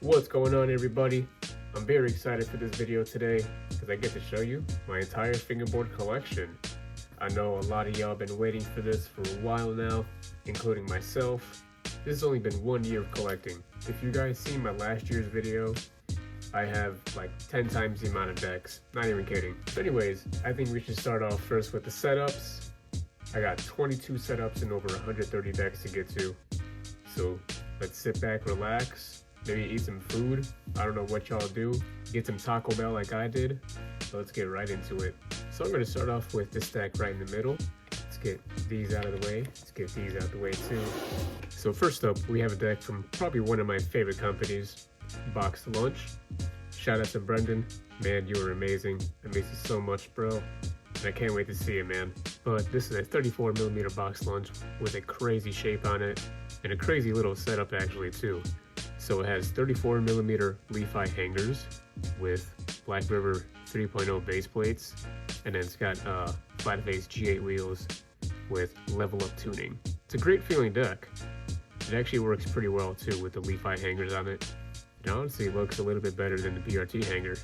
What's going on, everybody? I'm very excited for this video today because I get to show you my entire fingerboard collection. I know a lot of y'all been waiting for this for a while now, including myself. This has only been 1 year of collecting. If you guys seen my last year's video, I have like 10 times the amount of decks. Not even kidding. But anyways, I think we should start off first with the setups. I got 22 setups and over 130 decks to get to. So let's sit back, relax, maybe eat some food. I don't know what y'all do. Get some Taco Bell like I did. So let's get right into it. So I'm going to start off with this deck right in the middle. Let's get these out of the way. Let's get these out of the way too. So first up, we have a deck from probably one of my favorite companies, Box Lunch. Shout out to Brendan. Man, you were amazing. I miss you so much, bro. And I can't wait to see it, man. But this is a 34mm box lunch with a crazy shape on it and a crazy little setup actually too. So it has 34mm leaf-eye hangers with Black River 3.0 base plates, and then it's got flat face G8 wheels with level up tuning. It's a great feeling deck. It actually works pretty well too with the leaf-eye hangers on it. It honestly looks a little bit better than the BRT hanger.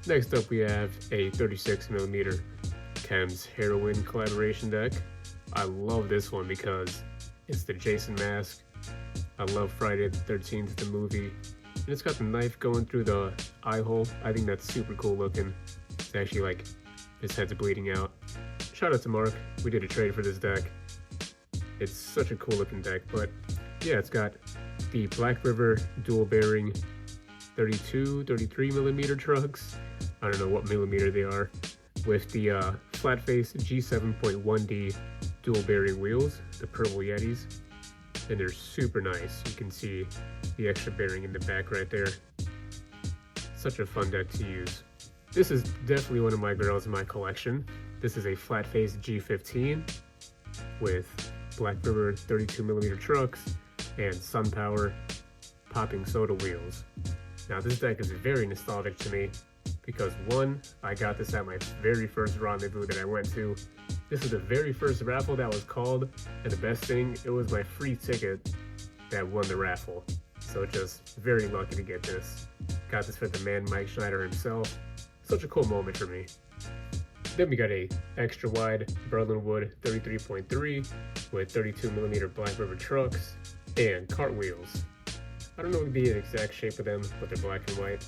Next up we have a 36mm Chem's Heroin collaboration deck. I love this one because it's the Jason mask. I love Friday the 13th, the movie. And it's got the knife going through the eye hole. I think that's super cool looking. It's actually like his head's bleeding out. Shout out to Mark. We did a trade for this deck. It's such a cool looking deck. But yeah, it's got the Black River dual bearing 33mm trucks. I don't know what millimeter they are. With the flat face G7.1D dual bearing wheels, the purple Yetis, and they're super nice. You can see the extra bearing in the back right there. Such a fun deck to use. This is definitely one of my girls in my collection. This is a flat face G15 with Black River 32mm trucks and SunPower popping soda wheels. Now this deck is very nostalgic to me because one, I got this at my very first rendezvous that I went to. This is the very first raffle that was called, and the best thing, it was my free ticket that won the raffle. So just very lucky to get this. Got this for the man Mike Schneider himself. Such a cool moment for me. Then we got a extra wide Berlin Wood 33.3 with 32mm Black River trucks and cartwheels. I don't know the exact shape of them, but they're black and white.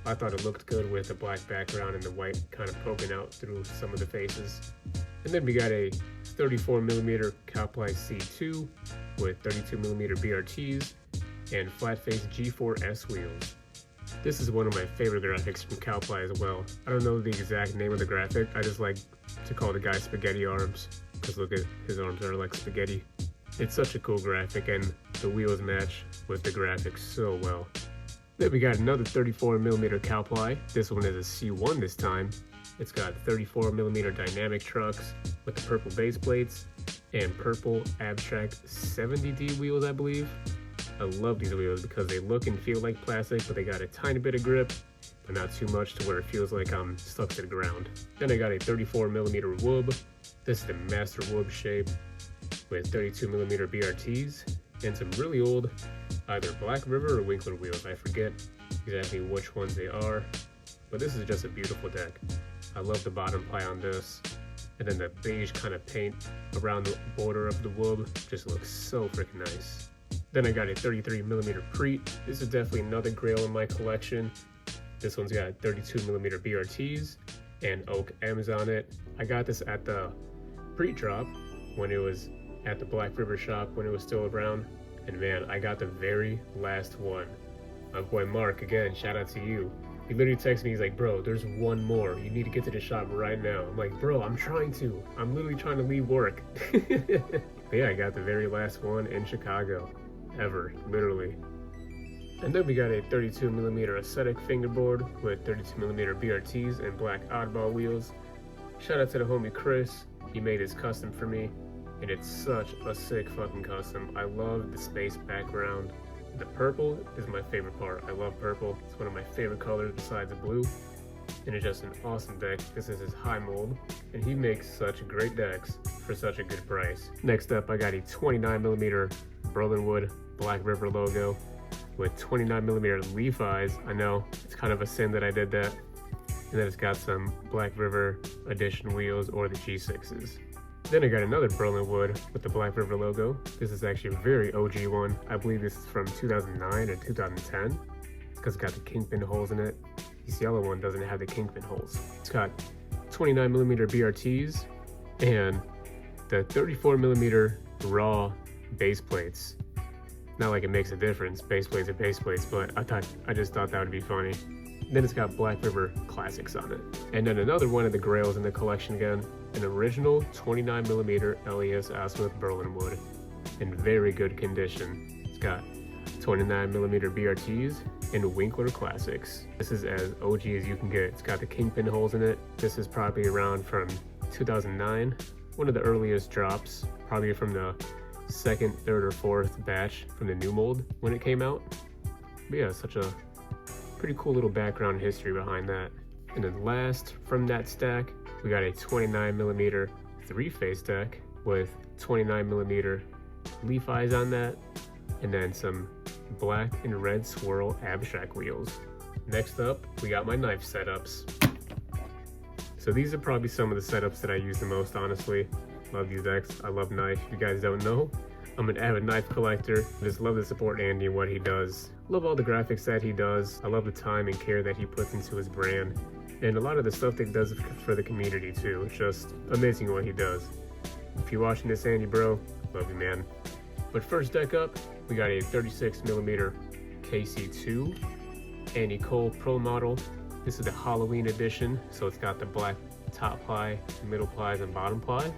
I thought it looked good with the black background and the white kind of poking out through some of the faces. And then we got a 34mm Cowply C2 with 32mm BRTs and flat face G4S wheels. This is one of my favorite graphics from Cowply as well. I don't know the exact name of the graphic, I just like to call the guy Spaghetti Arms, because look at his arms are like spaghetti. It's such a cool graphic and the wheels match with the graphics so well. Then we got another 34mm Cowply. This one is a C1 this time. It's got 34mm dynamic trucks with the purple base plates and purple abstract 70D wheels, I believe. I love these wheels because they look and feel like plastic, but they got a tiny bit of grip, but not too much to where it feels like I'm stuck to the ground. Then I got a 34mm Woob. This is the Master Woob shape with 32mm BRTs and some really old either Black River or Winkler wheels. I forget exactly which ones they are, but this is just a beautiful deck. I love the bottom ply on this, and then the beige kind of paint around the border of the Woob just looks so freaking nice. Then I got a 33mm Preet. This is definitely another grail in my collection. This one's got 32mm BRTs and oak M's on it. I got this at the Preet drop when it was at the Black River shop when it was still around. And man, I got the very last one. My boy Mark, again, shout out to you. He literally texted me, he's like, bro, there's one more. You need to get to the shop right now. I'm like, bro, I'm trying to. I'm literally trying to leave work. But yeah, I got the very last one in Chicago. Ever, literally. And then we got a 32mm aesthetic fingerboard with 32mm BRTs and black oddball wheels. Shout out to the homie Chris. He made this custom for me. And it's such a sick fucking custom. I love the space background. The purple is my favorite part. I love purple. It's one of my favorite colors besides the blue. And it's just an awesome deck. This is his high mold. And he makes such great decks for such a good price. Next up, I got a 29mm Berlin Wood Black River logo with 29mm leaf eyes. I know, it's kind of a sin that I did that. And then it's got some Black River Edition wheels or the G6s. Then I got another Berlin wood with the Black River logo. This is actually a very OG one. I believe this is from 2009 or 2010. It's because it's got the kingpin holes in it. This yellow one doesn't have the kingpin holes. It's got 29mm BRTs and the 34mm raw base plates. Not like it makes a difference, base plates are base plates, but I just thought that would be funny. Then it's got Black River Classics on it. And then another one of the grails in the collection again, an original 29mm LES Azimuth Berlin wood in very good condition. It's got 29mm BRTs and Winkler Classics. This is as OG as you can get. It's got the kingpin holes in it. This is probably around from 2009, one of the earliest drops, probably from the second, third, or fourth batch from the new mold when it came out. But yeah, such a pretty cool little background history behind that. And then last from that stack, we got a 29mm three-face deck with 29mm leaf eyes on that, and then some black and red swirl abstract wheels. Next up, we got my knife setups. So these are probably some of the setups that I use the most, honestly. Love these decks. I love knife. If you guys don't know, I'm an avid knife collector. I just love to support Andy and what he does. Love all the graphics that he does. I love the time and care that he puts into his brand. And a lot of the stuff that he does for the community too. It's just amazing what he does. If you're watching this, Andy bro, love you, man. But first deck up, we got a 36mm KC2 Andy Cole Pro model. This is the Halloween edition, so it's got the black top ply, middle plies, and bottom ply.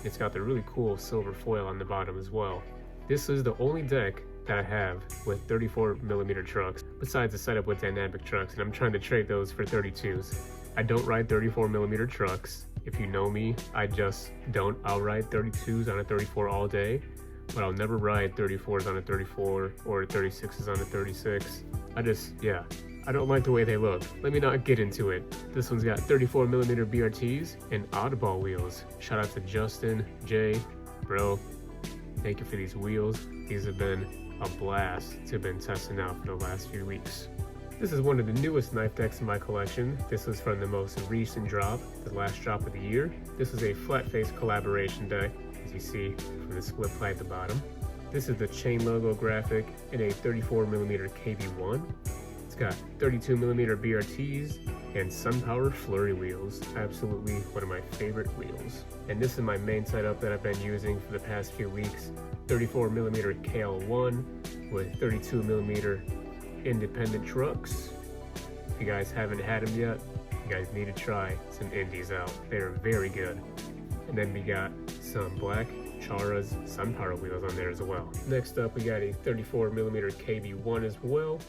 It's got the really cool silver foil on the bottom as well. This is the only deck that I have with 34mm trucks, besides the setup with dynamic trucks, and I'm trying to trade those for 32s. I don't ride 34mm trucks. If you know me, I just don't. I'll ride 32s on a 34 all day, but I'll never ride 34s on a 34 or 36s on a 36. I don't like the way they look. Let me not get into it. This one's got 34mm BRTs and oddball wheels. Shout out to Justin, Jay, bro. Thank you for these wheels. These have been a blast to have been testing out for the last few weeks. This is one of the newest knife decks in my collection. This was from the most recent drop, the last drop of the year. This is a flat face collaboration deck, as you see from the split ply at the bottom. This is the chain logo graphic in a 34mm KB1. It's got 32mm BRTs and SunPower Flurry wheels. Absolutely one of my favorite wheels. And this is my main setup that I've been using for the past few weeks. 34mm KL1 with 32mm independent trucks. If you guys haven't had them yet, you guys need to try some indies out. They're very good. And then we got some black Chara's SunPower wheels on there as well. Next up, we got a 34mm KB1 as well,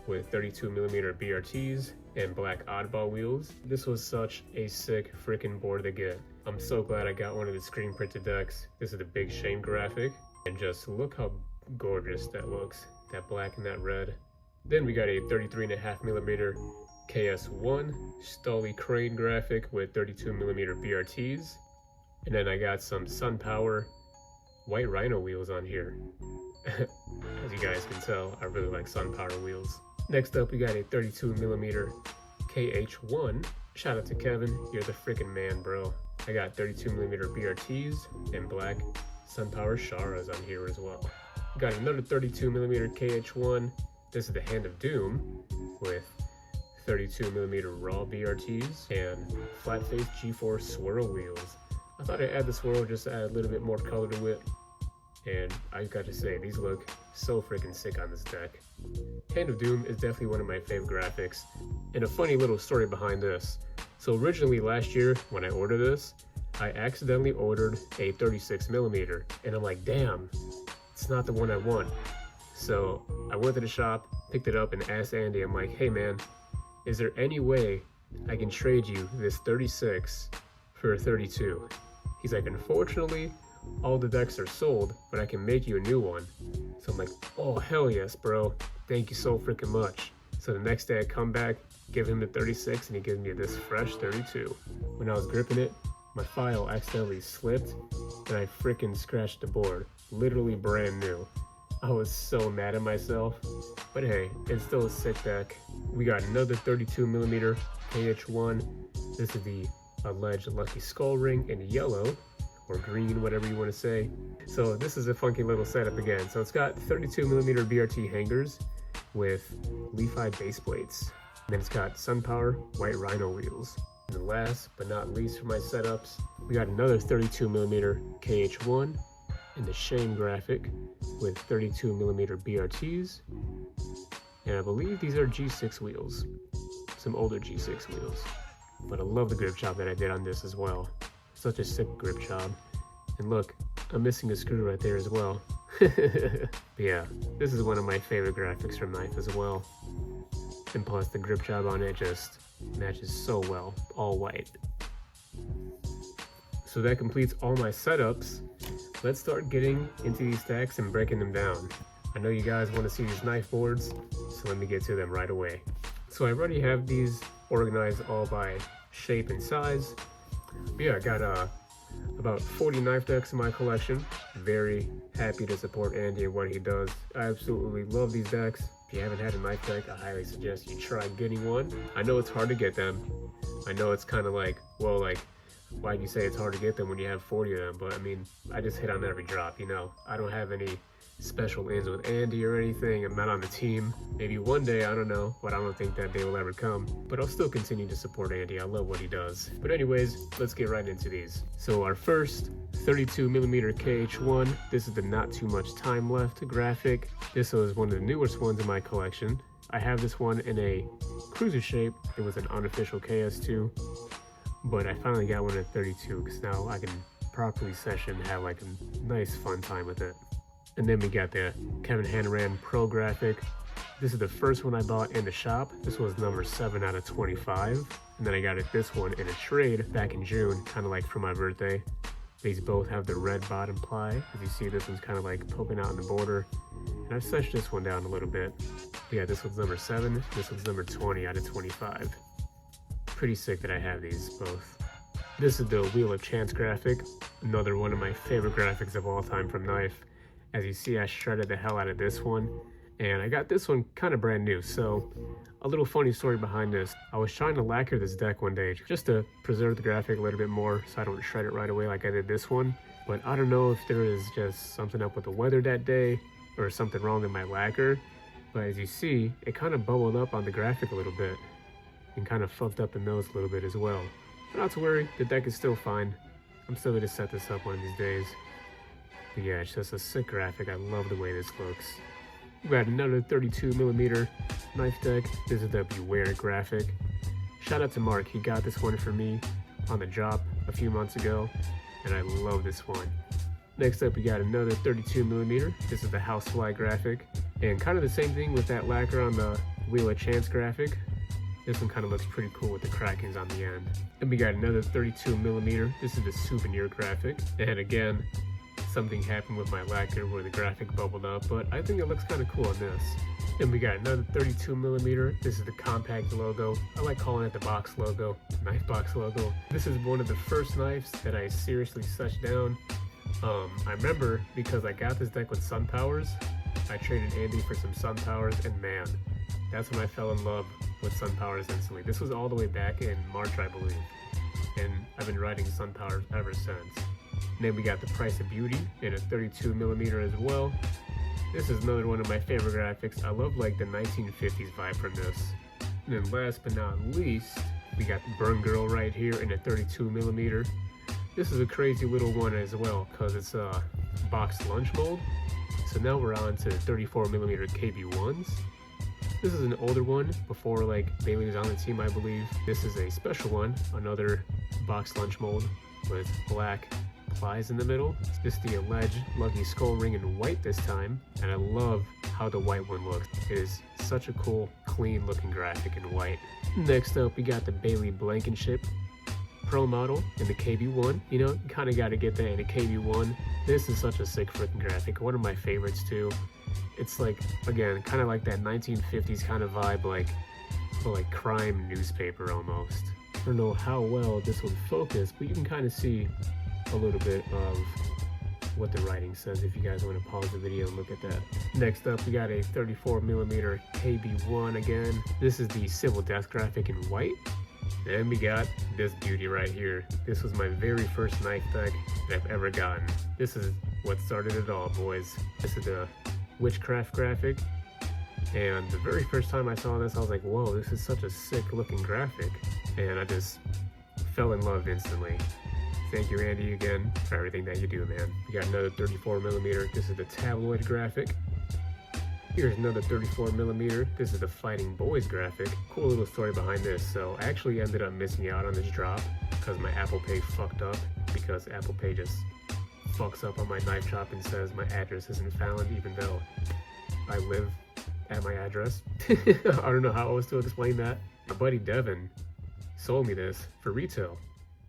with 32mm BRTs and black oddball wheels. This was such a sick freaking board to get. I'm so glad I got one of the screen printed decks. This is the Big Shame graphic, and just look how gorgeous that looks, that black and that red. Then we got a 33.5mm KS1 Stolly Crane graphic with 32mm BRTs, and then I got some SunPower White Rhino wheels on here. As you guys can tell, I really like SunPower wheels. Next up, we got a 32mm KH1. Shout out to Kevin, you're the freaking man, bro. I got 32mm BRTs and black SunPower Charas on here as well. We got another 32mm KH1. This is the Hand of Doom with 32mm raw BRTs and flat face G4 swirl wheels. I thought I'd add the swirl just to add a little bit more color to it. And I got to say, these look so freaking sick on this deck. Hand of Doom is definitely one of my favorite graphics. And a funny little story behind this. So originally last year, when I ordered this, I accidentally ordered a 36mm. And I'm like, damn, it's not the one I want. So I went to the shop, picked it up, and asked Andy, I'm like, hey man, is there any way I can trade you this 36 for a 32? He's like, unfortunately, all the decks are sold, but I can make you a new one. So I'm like, oh hell yes, bro. Thank you so freaking much. So the next day I come back, give him the 36, and he gives me this fresh 32. When I was gripping it, my file accidentally slipped, and I freaking scratched the board. Literally brand new. I was so mad at myself, but hey, it's still a sick deck. We got another 32mm KH1. This is the alleged Lucky Skull Ring in yellow, or green, whatever you want to say. So this is a funky little setup again. So it's got 32mm BRT hangers with leaf-eye base plates. And then it's got SunPower white Rhino wheels. And then last but not least for my setups, we got another 32mm KH1 in the Shane graphic with 32mm BRTs. And I believe these are G6 wheels, some older G6 wheels. But I love the grip job that I did on this as well. Such a sick grip job. And look, I'm missing a screw right there as well. But yeah, this is one of my favorite graphics from Knife as well. And plus the grip job on it just matches so well, all white. So that completes all my setups. Let's start getting into these stacks and breaking them down. I know you guys want to see these knife boards, so let me get to them right away. So I already have these organized all by shape and size. But yeah, I got about 40 knife decks in my collection. Very happy to support Andy and what he does. I absolutely love these decks. If you haven't had a knife deck, I highly suggest you try getting one. I know it's hard to get them. I know it's kind of like, well, like, why'd you say it's hard to get them when you have 40 of them? But I mean, I just hit on every drop, you know. I don't have any special ins with Andy or anything. I'm not on the team. Maybe one day, I don't know, but I don't think that day will ever come. But I'll still continue to support Andy. I love what he does. But anyways, let's get right into these. So our first 32mm KH1. This is the Not Too Much Time Left graphic. This was one of the newest ones in my collection. I have this one in a cruiser shape. It was an unofficial KS2, but I finally got one at 32 because now I can properly session and have like a nice fun time with it. And then we got the Kevin Hanran Pro graphic. This is the first one I bought in the shop. This was number 7 out of 25. And then I got this one in a trade back in June, kind of like for my birthday. These both have the red bottom ply. As you see, this one's kind of like poking out in the border. And I've seshed this one down a little bit. But yeah, this one's number 7. This one's number 20 out of 25. Pretty sick that I have these both. This is the Wheel of Chance graphic. Another one of my favorite graphics of all time from Knife. As you see, I shredded the hell out of this one, and I got this one kind of brand new. So a little funny story behind this. I was trying to lacquer this deck one day just to preserve the graphic a little bit more so I don't shred it right away like I did this one. But I don't know if there is just something up with the weather that day or something wrong with my lacquer. But as you see, it kind of bubbled up on the graphic a little bit and kind of fucked up the nose a little bit as well. But not to worry, the deck is still fine. I'm still gonna set this up one of these days. But yeah, it's just a sick graphic. I love the way this looks. We got another 32mm knife deck. This is the Beware graphic. Shout out to Mark. He got this one for me on the drop a few months ago, and I love this one. Next up, we got another 32mm. This is the Housefly graphic, and kind of the same thing with that lacquer on the Wheel of Chance graphic. This one kind of looks pretty cool with the crackings on the end. And we got another 32mm. This is the Souvenir graphic, and again, something happened with my lacquer where the graphic bubbled up, but I think it looks kind of cool on this. And we got another 32mm. This is the Compact logo. I like calling it the box logo, knife box logo. This is one of the first knives that I seriously seshed down. I remember because I got this deck with SunPowers. I traded Andy for some SunPowers, and man, that's when I fell in love with SunPowers instantly. This was all the way back in March, I believe, and I've been riding SunPowers ever since. And then we got the Price of Beauty in a 32mm as well. This is another one of my favorite graphics. I love like the 1950s vibe from this. And then last but not least, we got the Burn Girl right here in a 32mm. This is a crazy little one as well because it's a boxed lunch mold. So now we're on to 34mm KB1s. This is an older one before like Bailey was on the team, I believe. This is a special one, another boxed lunch mold with black plies in the middle. This is the alleged Lucky Skull Ring in white this time, and I love how the white one looks. It is such a cool, clean looking graphic in white. Next up, we got the Bailey Blankenship Pro model in the KB1. You know, you kind of got to get that in a KB1. This is such a sick freaking graphic. One of my favorites too. It's like, again, kind of like that 1950s kind of vibe, like crime newspaper almost. I don't know how well this would focus, but you can kind of see a little bit of what the writing says if you guys want to pause the video and look at that. Next up, we got a 34mm KB1 again. This is the Civil Death graphic in white. And we got this beauty right here. This was my very first knife deck that I've ever gotten. This is what started it all, boys. This is the Witchcraft graphic. And the very first time I saw this, I was like, whoa, this is such a sick looking graphic. And I just fell in love instantly. Thank you, Andy, again, for everything that you do, man. We got another 34mm. This is the Tabloid graphic. Here's another 34mm. This is the Fighting Boys graphic. Cool little story behind this. So I actually ended up missing out on this drop because my Apple Pay fucked up, because Apple Pay just fucks up on my knife shop and says my address isn't found, even though I live at my address. I don't know how else to explain that. My buddy Devin sold me this for retail,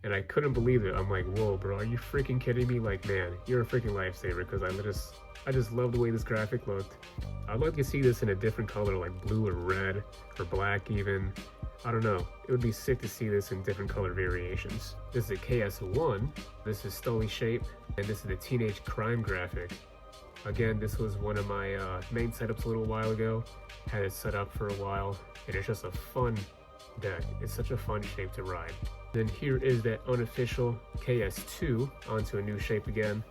and I couldn't believe it. I'm like, whoa, bro, are you freaking kidding me? Like, man, you're a freaking lifesaver, because I just love the way this graphic looked. I'd like to see this in a different color, like blue or red or black even. I don't know. It would be sick to see this in different color variations. This is a KS1. This is Stoli Shape, and this is the Teenage Crime graphic. Again, this was one of my main setups a little while ago. Had it set up for a while, and it's just a fun deck. It's such a fun shape to ride. Then here is that unofficial KS2 onto a new shape again.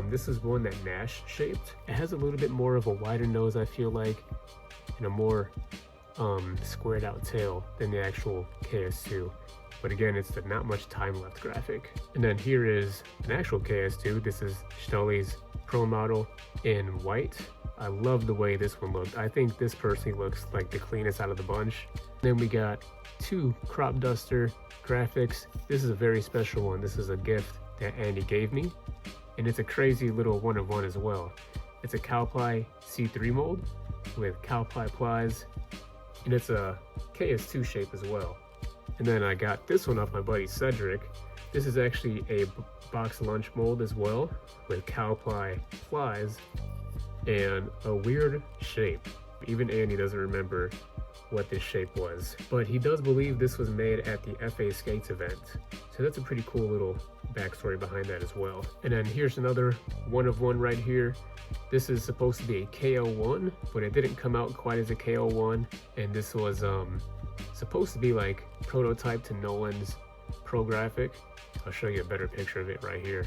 This is one that Nash shaped. It has a little bit more of a wider nose, I feel like, and a more squared out tail than the actual KS2. But again, it's the Not Much Time Left graphic. And then here is an actual KS2. This is Stoli's Pro model in white. I love the way this one looked. I think this personally looks like the cleanest out of the bunch. Then we got two Crop Duster graphics. This is a very special one. This is a gift that Andy gave me, and it's a crazy little one of one as well. It's a Cowply C3 mold with Cowply plies, and it's a KS2 shape as well. And then I got this one off my buddy Cedric. This is actually a box lunch mold as well with Cowply plies and a weird shape. Even Andy doesn't remember what this shape was, but he does believe this was made at the FA Skates event. So that's a pretty cool little backstory behind that as well. And then here's another one of one right here. This is supposed to be a KO1, but it didn't come out quite as a KO1. And this was supposed to be like prototype to Nolan's Pro graphic. I'll show you a better picture of it right here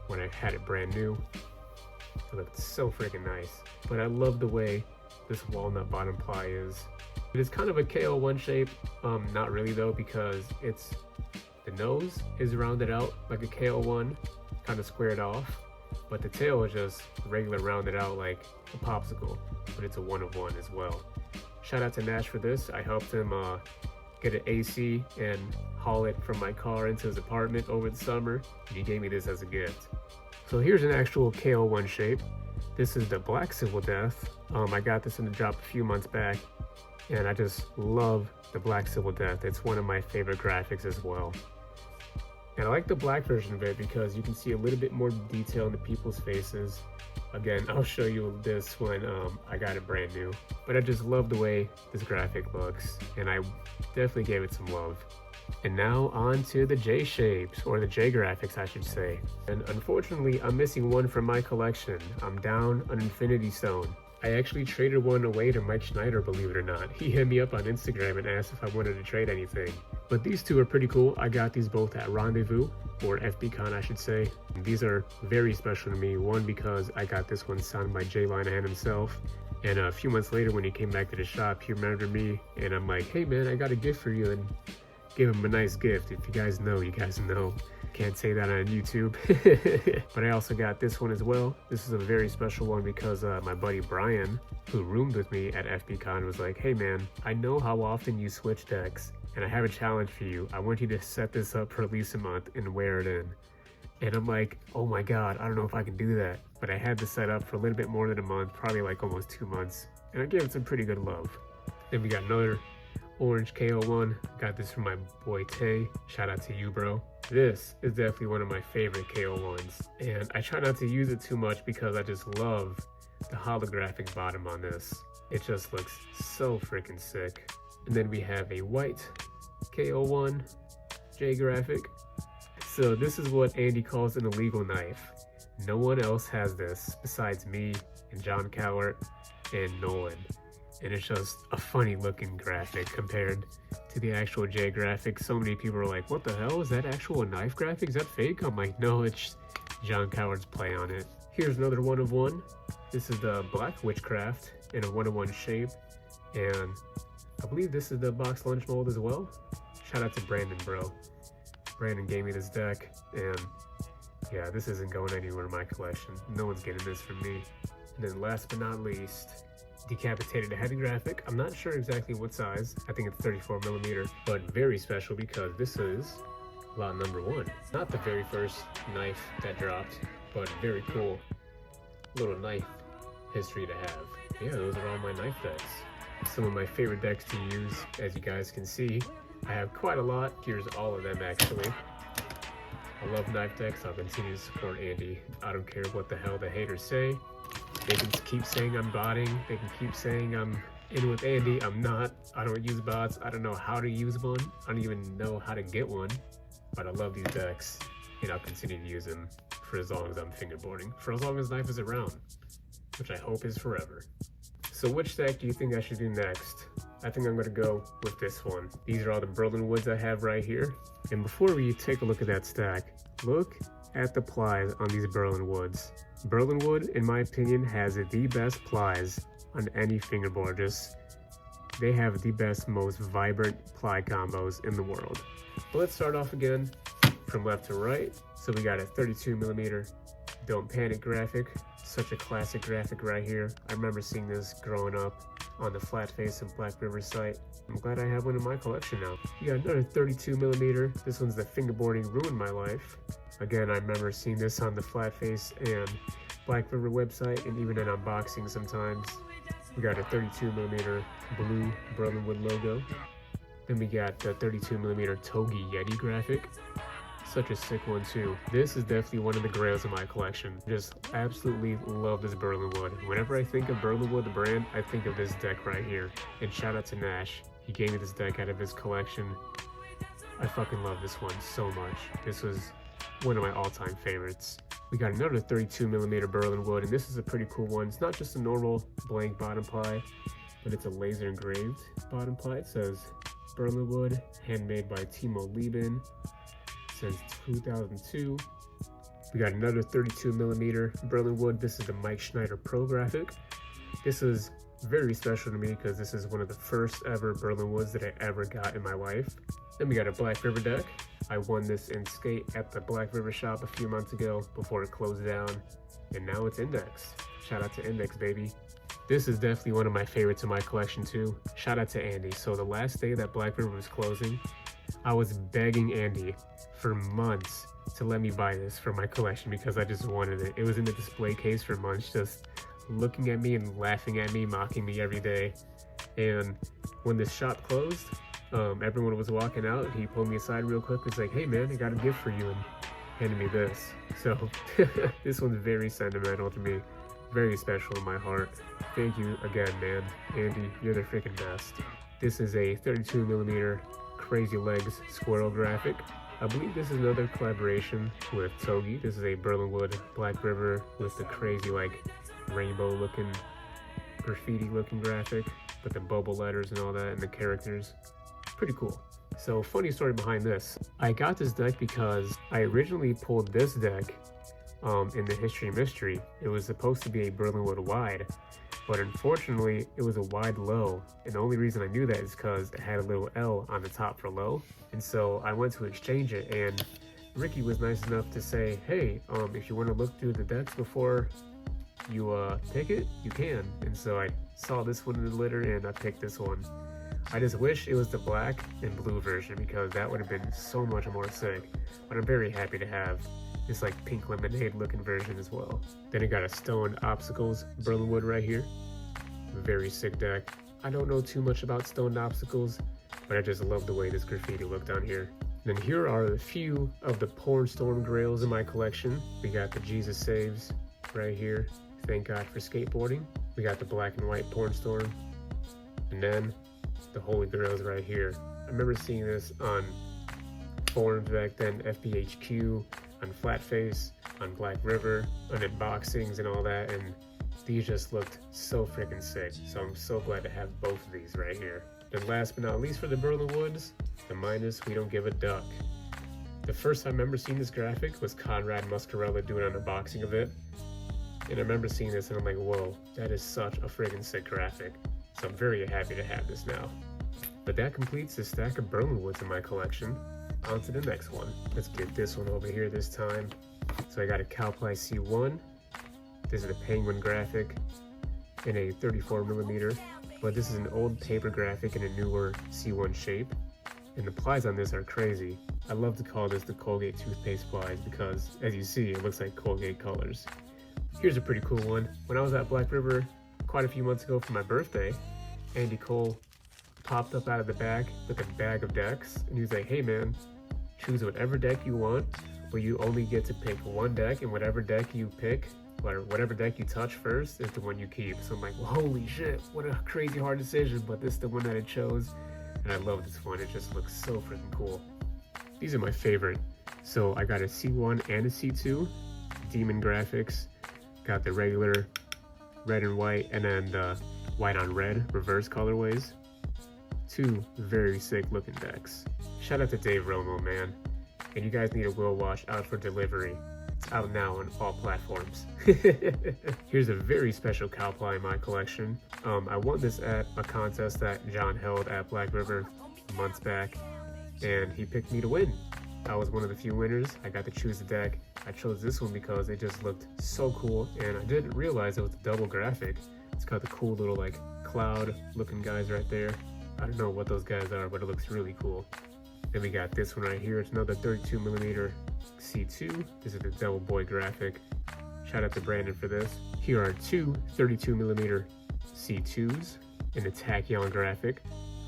when I had it brand new. It looked so freaking nice. But I love the way this walnut bottom ply is. It is kind of a KO1 shape, not really though, because it's the nose is rounded out like a KO1, kind of squared off, but the tail is just regular rounded out like a popsicle, but it's a one of one as well. Shout out to Nash for this. I helped him get an AC and haul it from my car into his apartment over the summer, and he gave me this as a gift. So here's an actual KO1 shape. This is the Black Civil Death. I got this in the drop a few months back, and I just love the Black Civil Death. It's one of my favorite graphics as well. And I like the black version of it because you can see a little bit more detail in the people's faces. Again, I'll show you this when I got it brand new. But I just love the way this graphic looks, and I definitely gave it some love. And now on to the J shapes, or the J graphics I should say. And unfortunately, I'm missing one from my collection. I'm down an Infinity Stone. I actually traded one away to Mike Schneider, believe it or not. He hit me up on Instagram and asked if I wanted to trade anything. But these two are pretty cool. I got these both at Rendezvous, or FBCon I should say. These are very special to me. One, because I got this one signed by Jay Linehan himself. And a few months later when he came back to the shop, he remembered me, and I'm like, hey man, I got a gift for you, and give him a nice gift. If you guys know, you guys know. Can't say that on YouTube. But I also got this one as well. This is a very special one because my buddy Brian, who roomed with me at FBCon, was like, hey man, I know how often you switch decks, and I have a challenge for you. I want you to set this up for at least a month and wear it in. And I'm like, oh my god, I don't know if I can do that. But I had this set up for a little bit more than a month, probably like almost 2 months. And I gave it some pretty good love. Then we got another orange KO1. Got this from my boy Tay. Shout out to you, bro. This is definitely one of my favorite KO1s. And I try not to use it too much because I just love the holographic bottom on this. It just looks so freaking sick. And then we have a white KO1 J graphic. So this is what Andy calls an illegal knife. No one else has this besides me and John Cowart and Nolan. And it's just a funny looking graphic compared to the actual J graphic. So many people are like, what the hell? Is that actual knife graphic? Is that fake? I'm like, no, it's John Cowart's play on it. Here's another one of one. This is the Black Witchcraft in a 1-of-1 shape. And I believe this is the box lunch mold as well. Shout out to Brandon, bro. Brandon gave me this deck, and yeah, this isn't going anywhere in my collection. No one's getting this from me. And then last but not least, decapitated head graphic. I'm not sure exactly what size. I think it's 34 millimeter, but very special because this is lot number 1. Not the very first knife that dropped, but very cool little knife history to have. Yeah, those are all my knife decks. Some of my favorite decks to use, as you guys can see. I have quite a lot. Here's all of them actually. I love knife decks. I'll continue to support Andy. I don't care what the hell the haters say. They can keep saying I'm botting. They can keep saying I'm in with Andy. I'm not. I don't use bots. I don't know how to use one. I don't even know how to get one. But I love these decks, and I'll continue to use them for as long as I'm fingerboarding. For as long as knife is around, which I hope is forever. So which deck do you think I should do next? I think I'm going to go with this one. These are all the Berlin Woods I have right here. And before we take a look at that stack, look at the plies on these Berlin Woods. Berlin Wood, in my opinion, has the best plies on any fingerboard. They have the best, most vibrant ply combos in the world. But let's start off again from left to right. So we got a 32 millimeter Don't Panic graphic. Such a classic graphic right here. I remember seeing this growing up on the Flat Face and Black River site. I'm glad I have one in my collection now. You got another 32 millimeter. This one's the Fingerboarding Ruined My Life. Again, I remember seeing this on the Flat Face and Black River website, and even in unboxing sometimes. We got a 32 millimeter blue Berlin Wood logo. Then we got the 32 millimeter Togi Yeti graphic. Such a sick one too. This is definitely one of the grails in my collection. Just absolutely love this Berlin Wood. Whenever I think of Berlin Wood, the brand, I think of this deck right here. And shout out to Nash. He gave me this deck out of his collection. I fucking love this one so much. This was one of my all-time favorites. We got another 32 millimeter Berlin Wood, and this is a pretty cool one. It's not just a normal blank bottom ply, but it's a laser engraved bottom ply. It says Berlin Wood, handmade by Timo Lieben. Since 2002. We got another 32 millimeter Berlin Wood. This is the Mike Schneider Pro graphic. This is very special to me because this is one of the first ever Berlin Woods that I ever got in my life. Then we got a Black River deck. I won this in skate at the Black River shop a few months ago before it closed down, and now it's Index. Shout out to Index, baby. This is definitely one of my favorites in my collection too. Shout out to Andy. So the last day that Black River was closing, I was begging Andy for months to let me buy this for my collection because I just wanted it. It was in the display case for months, just looking at me and laughing at me, mocking me every day. And when this shop closed, everyone was walking out. He pulled me aside real quick. He's like, hey man, I got a gift for you, and handed me this. So this one's very sentimental to me, very special in my heart. Thank you again, man. Andy, you're the freaking best. This is a 32 millimeter Crazy Legs squirrel graphic. I believe this is another collaboration with Togi. This is a Berlin Wood Black River with the crazy like rainbow looking, graffiti looking graphic with the bubble letters and all that and the characters. Pretty cool. So funny story behind this. I got this deck because I originally pulled this deck in the History Mystery. It was supposed to be a Berlin Wood wide, but unfortunately it was a wide low, and the only reason I knew that is because it had a little L on the top for low. And so I went to exchange it, and Ricky was nice enough to say, hey, if you want to look through the decks before you pick it, you can. And so I saw this one in the litter and I picked this one. I just wish it was the black and blue version because that would have been so much more sick, but I'm very happy to have this like pink lemonade looking version as well. Then it got a Stoned Obstacles Berlin Wood right here. Very sick deck. I don't know too much about Stoned Obstacles, but I just love the way this graffiti looked on here. Then here are a few of the Porn Storm grails in my collection. We got the Jesus Saves right here. Thank God for skateboarding. We got the black and white Porn Storm. And then the Holy Grails right here. I remember seeing this on forums back then, FBHQ, on flat face, on Black River, on unboxings and all that, and these just looked so freaking sick. So I'm so glad to have both of these right here. And last but not least for the Berlin Woods, the minus We Don't Give a Duck. The first time I remember seeing this graphic was Conrad Muscarella doing an unboxing of it. And I remember seeing this and I'm like, whoa, that is such a friggin' sick graphic. So I'm very happy to have this now. But that completes the stack of Berlin Woods in my collection. On to the next one. Let's get this one over here this time. So I got a Cowply C1. This is a penguin graphic in a 34mm, but this is an old paper graphic in a newer C1 shape. And the plies on this are crazy. I love to call this the Colgate toothpaste plies because, as you see, it looks like Colgate colors. Here's a pretty cool one. When I was at Black River quite a few months ago for my birthday, Andy Cole popped up out of the bag with a bag of decks, and he was like, hey man, choose whatever deck you want, but you only get to pick one deck, and whatever deck you pick, or whatever deck you touch first, is the one you keep. So I'm like, well, holy shit, what a crazy hard decision, but this is the one that I chose, and I love this one. It just looks so freaking cool. These are my favorite. So I got a C1 and a C2, Demon graphics, got the regular red and white, and then the white on red reverse colorways. Two very sick looking decks. Shout out to Dave Romo, man. And you guys need a Will Watch out for delivery. It's out now on all platforms. Here's a very special Cowply in my collection. I won this at a contest that John held at Black River months back, and he picked me to win. I was one of the few winners. I got to choose the deck. I chose this one because it just looked so cool, and I didn't realize it was a double graphic. It's got the cool little like cloud looking guys right there. I don't know what those guys are, but it looks really cool. Then we got this one right here. It's another 32mm C2. This is the Devil Boy graphic. Shout out to Brandon for this. Here are two 32mm C2s in the Tachyon graphic.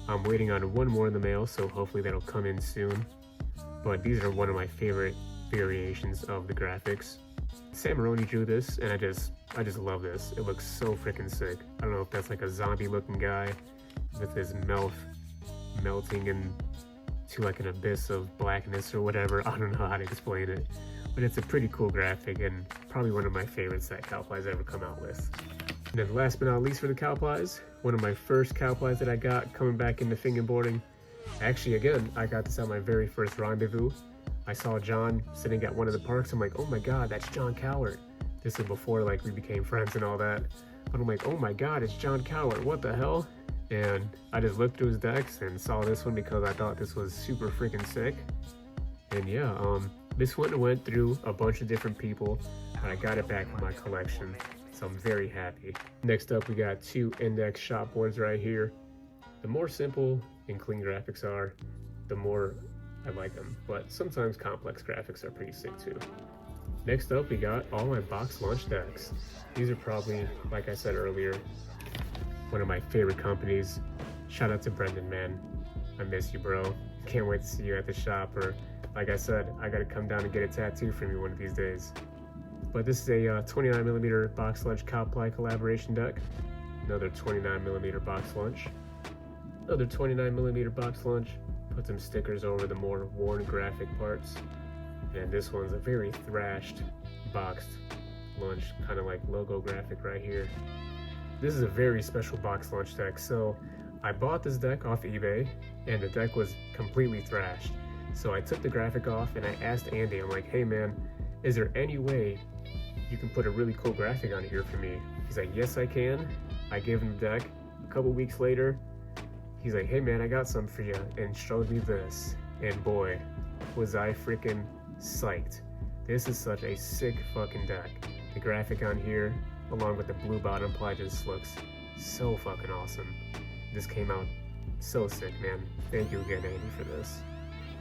I'm waiting on one more in the mail, so hopefully that'll come in soon. But these are one of my favorite variations of the graphics. Samaroni drew this, and I just love this. It looks so freaking sick. I don't know if that's like a zombie looking guy with his mouth melting into like an abyss of blackness or whatever. I don't know how to explain it, but it's a pretty cool graphic and probably one of my favorites that Cowply's ever come out with. And then last but not least for the Cowply's, one of my first Cowply's that I got coming back into fingerboarding. Actually, again, I got this on my very first rendezvous. I saw John sitting at one of the parks. I'm like, oh my god, that's John Cowart. This is before like we became friends and all that. But I'm like, oh my god, it's John Cowart, what the hell? And I just looked through his decks and saw this one because I thought this was super freaking sick. And yeah, this one went through a bunch of different people, and I got it back in my collection, so I'm very happy. Next up, we got two index shop boards right here. The more simple and clean graphics are, the more I like them, but sometimes complex graphics are pretty sick too. Next up, we got all my box lunch decks. These are probably, like I said earlier, one of my favorite companies. Shout out to Brendan, man. I miss you, bro. Can't wait to see you at the shop, or like I said, I gotta come down and get a tattoo from you one of these days. But this is a 29mm box lunch Cowply collaboration deck. Another 29mm box lunch. Another 29mm box lunch. Put some stickers over the more worn graphic parts. And this one's a very thrashed boxed lunch, kind of like logo graphic right here. This is a very special box lunch deck. So I bought this deck off eBay, and the deck was completely thrashed. So I took the graphic off and I asked Andy, I'm like, hey man, is there any way you can put a really cool graphic on here for me? He's like, yes I can. I gave him the deck. A couple weeks later, he's like, hey man, I got some for you, and showed me this. And boy, was I freaking psyched. This is such a sick fucking deck. The graphic on here, along with the blue bottom ply, just looks so fucking awesome. This came out so sick, man. Thank you again, Andy, for this.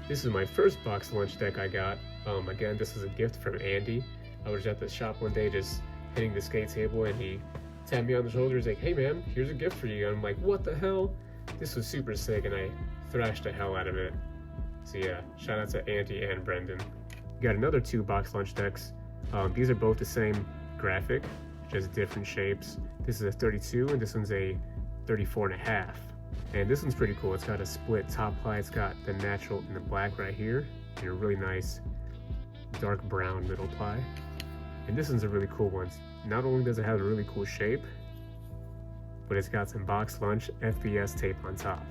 This is my first box lunch deck I got. Again, this is a gift from Andy. I was at the shop one day just hitting the skate table, and he tapped me on the shoulder. He's like, hey man, here's a gift for you. And I'm like, what the hell? This was super sick, and I thrashed the hell out of it. So yeah, shout out to Andy and Brendan. Got another two box lunch decks. These are both the same graphic, just different shapes. This is a 32 and this one's a 34.5. And this one's pretty cool. It's got a split top ply. It's got the natural and the black right here, and a really nice dark brown middle ply. And this one's a really cool one. Not only does it have a really cool shape, but it's got some box lunch FBS tape on top.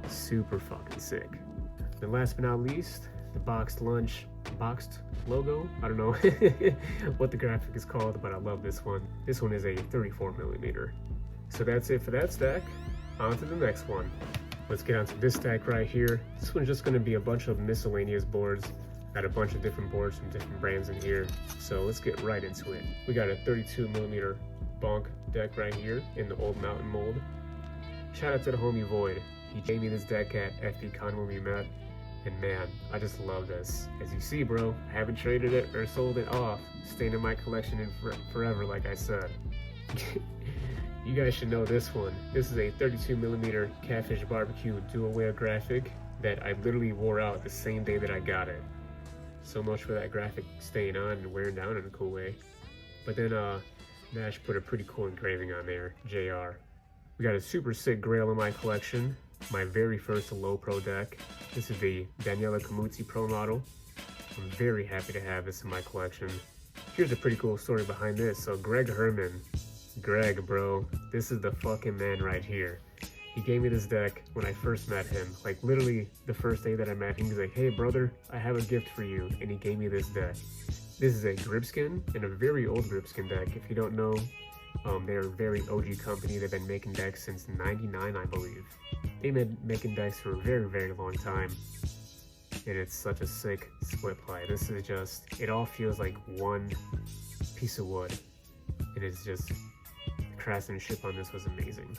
Super fucking sick. And last but not least, the boxed logo. I don't know what the graphic is called, but I love this one. This one is a 34mm. So that's it for that stack. On to the next one. Let's get onto this stack right here. This one's just gonna be a bunch of miscellaneous boards. Got a bunch of different boards from different brands in here. So let's get right into it. We got a 32mm bonk deck right here in the old mountain mold. Shout out to the homie Void. He gave me this deck at FBCon when we met. And man, I just love this. As you see, bro, I haven't traded it or sold it off. Staying in my collection forever, like I said. You guys should know this one. This is a 32mm Catfish Barbecue dual wear graphic that I literally wore out the same day that I got it. So much for that graphic staying on and wearing down in a cool way. But then Nash put a pretty cool engraving on there, JR. We got a super sick grail in my collection. My very first low pro deck. This is the Daniela Camuzzi Pro model. I'm very happy to have this in my collection. Here's a pretty cool story behind this. So Greg Herman, Greg, bro, this is the fucking man right here. He gave me this deck when I first met him. Like literally the first day that I met him, he's like, hey brother, I have a gift for you. And he gave me this deck. This is a Gripskin and a very old Gripskin deck. If you don't know, they're a very OG company. They've been making decks since '99, I believe. They've been making decks for a very, very long time. And it's such a sick split ply. This is just, it all feels like one piece of wood. And it's just, the craftsmanship on this was amazing.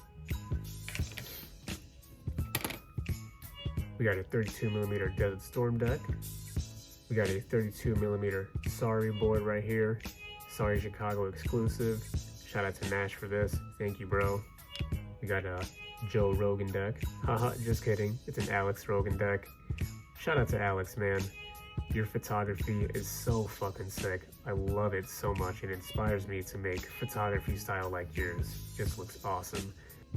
We got a 32mm Desert Storm deck. We got a 32mm Sorry board right here. Sorry Chicago exclusive. Shout out to Nash for this. Thank you, bro. We got a Joe Rogan deck. Haha, just kidding. It's an Alex Rogan deck. Shout out to Alex, man. Your photography is so fucking sick. I love it so much. It inspires me to make photography style like yours. Just looks awesome.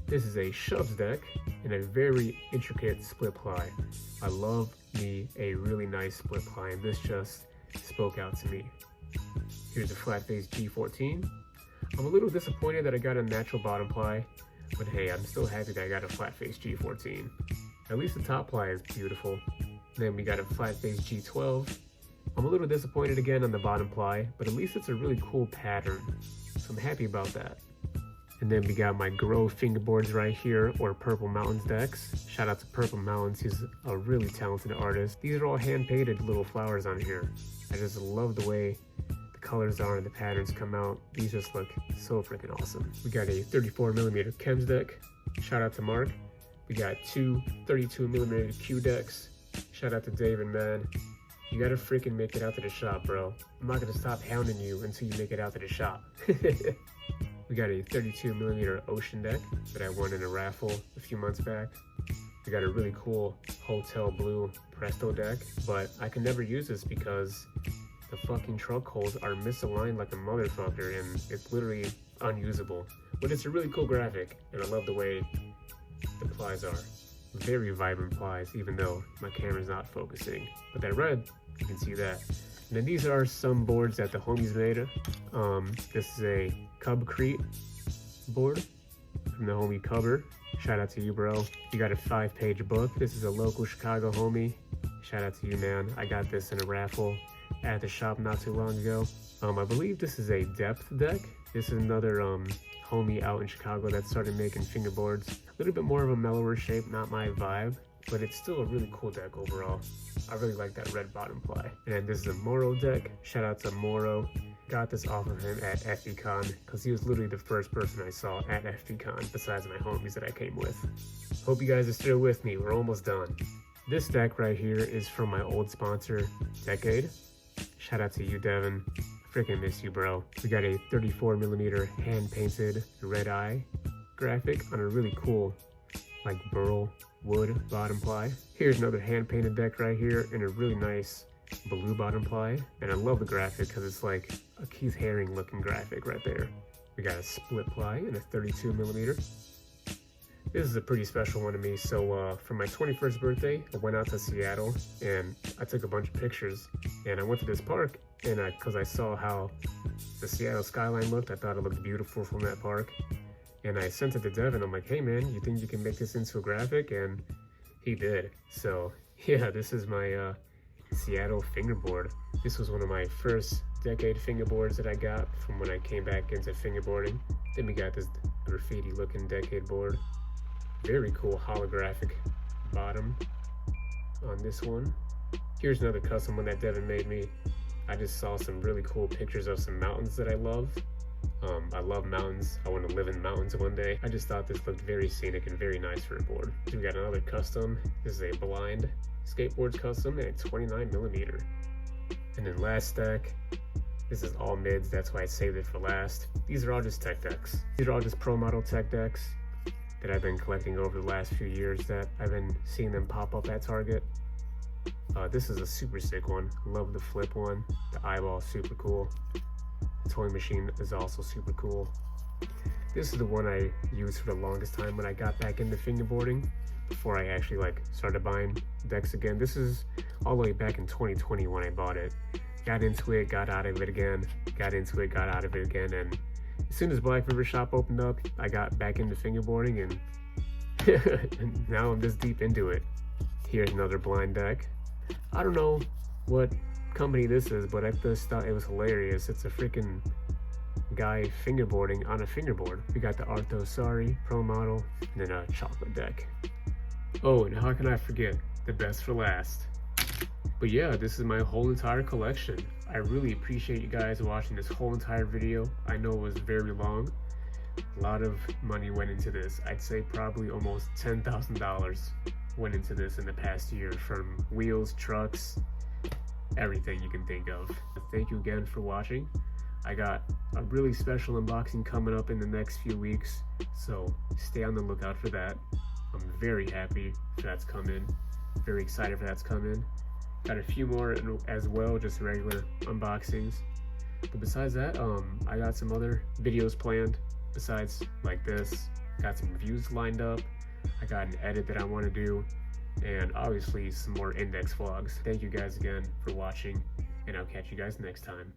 This is a Shoves deck and a very intricate split ply. I love me a really nice split ply, and this just spoke out to me. Here's a flat face G14. I'm a little disappointed that I got a natural bottom ply, but hey, I'm still happy that I got a flat face G14. At least the top ply is beautiful. Then we got a flat face G12. I'm a little disappointed again on the bottom ply, but at least it's a really cool pattern, so I'm happy about that. And then we got my Grow fingerboards right here, or Purple Mountains decks. Shout out to Purple Mountains, he's a really talented artist. These are all hand-painted little flowers on here. I just love the way the colors are and the patterns come out. These just look so freaking awesome. We got a 34mm Chems deck. Shout out to Mark. We got two 32mm Q decks. Shout out to David, man. You gotta freaking make it out to the shop, bro. I'm not gonna stop hounding you until you make it out to the shop. We got a 32mm Ocean deck that I won in a raffle a few months back. We got a really cool Hotel Blue Presto deck, but I can never use this because the fucking truck holes are misaligned like a motherfucker, and it's literally unusable. But it's a really cool graphic, and I love the way the plies are. Very vibrant plies, even though my camera's not focusing. But that red, you can see that. And then these are some boards that the homies made. This is a Cubcrete board from the homie Cubber. Shout out to you, bro. You got a 5-page book. This is a local Chicago homie. Shout out to you, man. I got this in a raffle at the shop not too long ago. I believe this is a depth deck. This is another homie out in Chicago that started making fingerboards. A little bit more of a mellower shape, not my vibe, but it's still a really cool deck overall. I really like that red bottom ply. And this is a Moro deck. Shout out to Moro. Got this off of him at FBCon because he was literally the first person I saw at FBCon besides my homies that I came with. Hope you guys are still with me. We're almost done. This deck right here is from my old sponsor, Decade. Shout out to you, Devin. Freaking miss you, bro. We got a 34mm hand-painted red eye graphic on a really cool, like burl wood bottom ply. Here's another hand-painted deck right here in a really nice blue bottom ply, and I love the graphic because it's like a Keith Haring looking graphic right there. We got a split ply and a 32mm. This is a pretty special one to me. So for my 21st birthday, I went out to Seattle and I took a bunch of pictures. And I went to this park, and because I saw how the Seattle skyline looked, I thought it looked beautiful from that park. And I sent it to Devin. I'm like, hey man, you think you can make this into a graphic? And he did. So yeah, this is my Seattle fingerboard. This was one of my first decade fingerboards that I got from when I came back into fingerboarding. Then we got this graffiti looking decade board. Very cool holographic bottom on this one. Here's another custom one that Devin made me. I just saw some really cool pictures of some mountains that I love. I love mountains. I want to live in mountains one day. I just thought this looked very scenic and very nice for a board. We got another custom. This is a blind skateboards custom and a 29mm. And then last stack, this is all mids. That's why I saved it for last. These are all just tech decks. These are all just pro model tech decks that I've been collecting over the last few years that I've been seeing them pop up at Target. This is a super sick one. Love the flip one. The eyeball is super cool. The toy machine is also super cool. This is the one I used for the longest time when I got back into fingerboarding, before I actually started buying decks again. This is all the way back in 2020 when I bought it. Got into it, got out of it again, got into it, got out of it again, and as soon as Black River Shop opened up, I got back into fingerboarding, and, and now I'm just deep into it. Here's another blind deck. I don't know what company this is, but I just thought it was hilarious. It's a freaking guy fingerboarding on a fingerboard. We got the Arthosari Pro Model, and then a chocolate deck. Oh, and how can I forget the best for last? But yeah, this is my whole entire collection. I really appreciate you guys watching this whole entire video. I know it was very long. A lot of money went into this. I'd say probably almost $10,000 went into this in the past year, from wheels, trucks, everything you can think of. Thank you again for watching. I got a really special unboxing coming up in the next few weeks, so stay on the lookout for that. I'm very happy for that's coming. Very excited for that's coming. Got a few more as well, just regular unboxings. But besides that, I got some other videos planned besides like this. Got some reviews lined up. I got an edit that I want to do, and obviously some more index vlogs. Thank you guys again for watching, and I'll catch you guys next time.